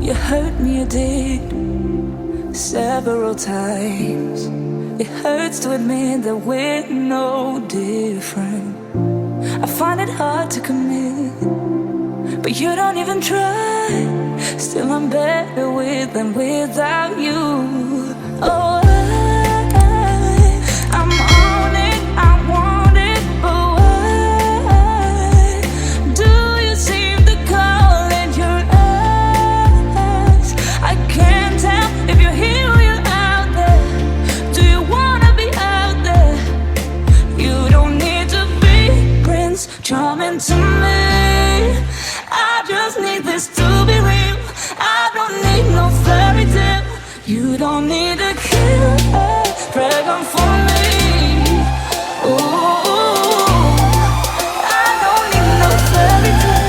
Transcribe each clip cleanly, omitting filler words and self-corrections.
You hurt me, you did, several times. It hurts to admit that we're no different. I find it hard to commit, but you don't even try. Still I'm better with than without you. Oh, I'm on it, I want it, but why do you seem to call in your eyes? I can't tell if you're here or you're out there. Do you wanna be out there? You don't need to be Prince Charming to me. I just need this to be real. I don't need no fairy tale. You don't need to kill a dragon for me. Ooh, I don't need no fairy tale.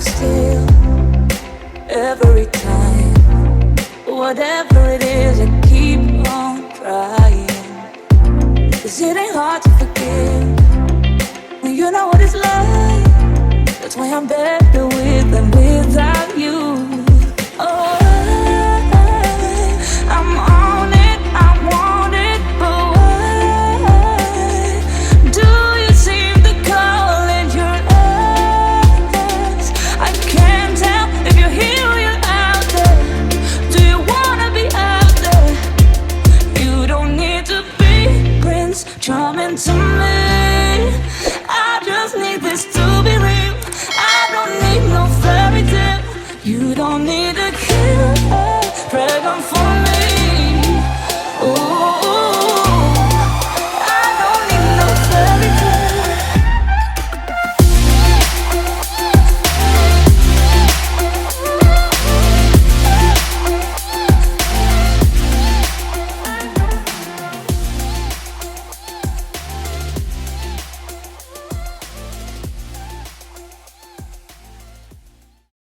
Still, every time, whatever it is, I keep on trying. 'Cause it ain't hard to forgive when you know what it's like. That's why I'm better with than without you. Oh, I'm on it, I want it, but why do you seem to call in your eyes? I can't tell if you're here or you're out there. Do you wanna be out there? You don't need to be Prince Charming to me. I just need this to be real. I don't need no fairy tale. You don't need a